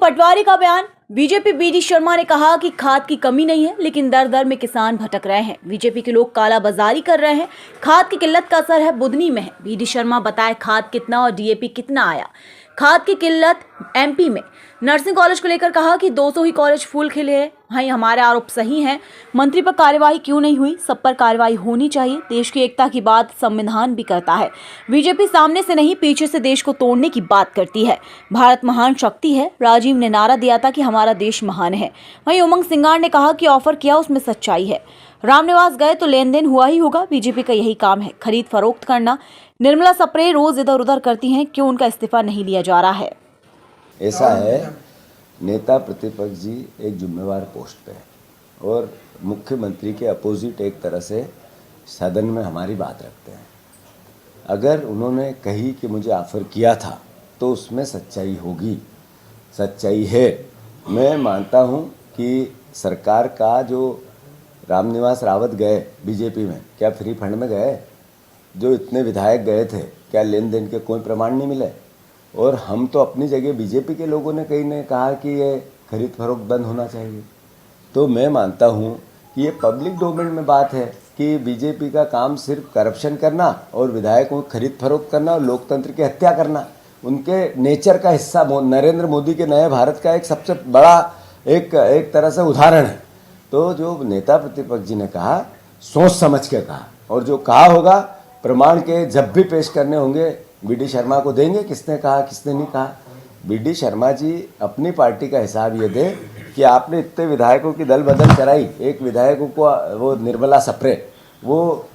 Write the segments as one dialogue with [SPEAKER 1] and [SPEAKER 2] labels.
[SPEAKER 1] पटवारी का बयान। BJP BD Sharma ने कहा कि खाद की कमी नहीं है, लेकिन दर दर में किसान भटक रहे हैं। बीजेपी के लोग काला बाजारी कर रहे हैं। खाद की किल्लत का असर है बुधनी में है। बीडी शर्मा बताए खाद कितना और डीएपी कितना आया। खाद की किल्लत एमपी में। नर्सिंग कॉलेज को लेकर कहा कि 200 ही कॉलेज फूल खिले हैं। भाई हमारे आरोप सही हैं। मंत्री पर कार्यवाही क्यों नहीं हुई? सब पर कार्यवाही होनी चाहिए। देश की एकता की बात संविधान भी करता है। बीजेपी सामने से नहीं पीछे से देश को तोड़ने की बात करती है। भारत महान शक्ति है। राजीव ने नारा दिया था कि हमारा देश महान है। वहीं उमंग सिंगार ने कहा कि ऑफर किया उसमें सच्चाई है। रामनिवास गए तो लेन देन हुआ ही होगा। बीजेपी का यही काम है, खरीद फरोख्त करना। निर्मला सप्रे रोज इधर उधर करती हैं, क्यों उनका इस्तीफा नहीं लिया जा रहा है?
[SPEAKER 2] ऐसा है, नेता प्रतिपक्ष जी एक जिम्मेवार पोस्ट पे है और मुख्यमंत्री के अपोजिट एक तरह से सदन में हमारी बात रखते हैं। अगर उन्होंने कही कि मुझे ऑफर किया था तो उसमें सच्चाई होगी, सच्चाई है। मैं मानता हूं कि सरकार का जो रामनिवास रावत गए बीजेपी में, क्या फ्री फंड में गए? जो इतने विधायक गए थे, क्या लेन देन के कोई प्रमाण नहीं मिले? और हम तो अपनी जगह, बीजेपी के लोगों ने कई ने कहा कि ये खरीद फरोख्त बंद होना चाहिए। तो मैं मानता हूँ कि ये पब्लिक डोमेन में बात है कि बीजेपी का काम सिर्फ करप्शन करना और विधायकों को खरीद फरोख्त करना और लोकतंत्र की हत्या करना उनके नेचर का हिस्सा। नरेंद्र मोदी के नए भारत का एक सबसे बड़ा एक तरह से उदाहरण है। तो जो नेता प्रतिपक्ष जी ने कहा, सोच समझ के कहा, और जो कहा होगा प्रमाण के जब भी पेश करने होंगे बीडी शर्मा को देंगे। किसने कहा, किसने नहीं कहा। बीडी शर्मा जी अपनी पार्टी का हिसाब ये दे कि आपने इतने विधायकों की दल बदल कराई। एक विधायकों को, वो निर्मला सप्रे, वो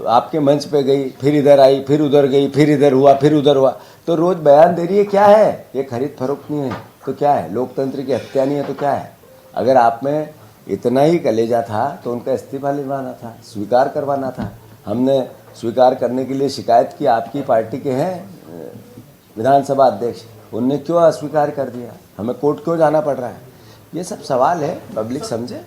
[SPEAKER 2] आपके मंच पे गई, फिर इधर आई, फिर उधर गई, फिर इधर हुआ, फिर उधर हुआ, तो रोज बयान दे रही है। क्या है ये? खरीद फरोख्त नहीं है तो क्या है? लोकतंत्र की हत्या नहीं है तो क्या है? अगर आप में इतना ही कलेजा था तो उनका इस्तीफा लिखवाना था, स्वीकार करवाना था। हमने स्वीकार करने के लिए शिकायत की, आपकी पार्टी के हैं विधानसभा अध्यक्ष, उनने क्यों अस्वीकार कर दिया? हमें कोर्ट क्यों जाना पड़ रहा है? ये सब सवाल है, पब्लिक समझे।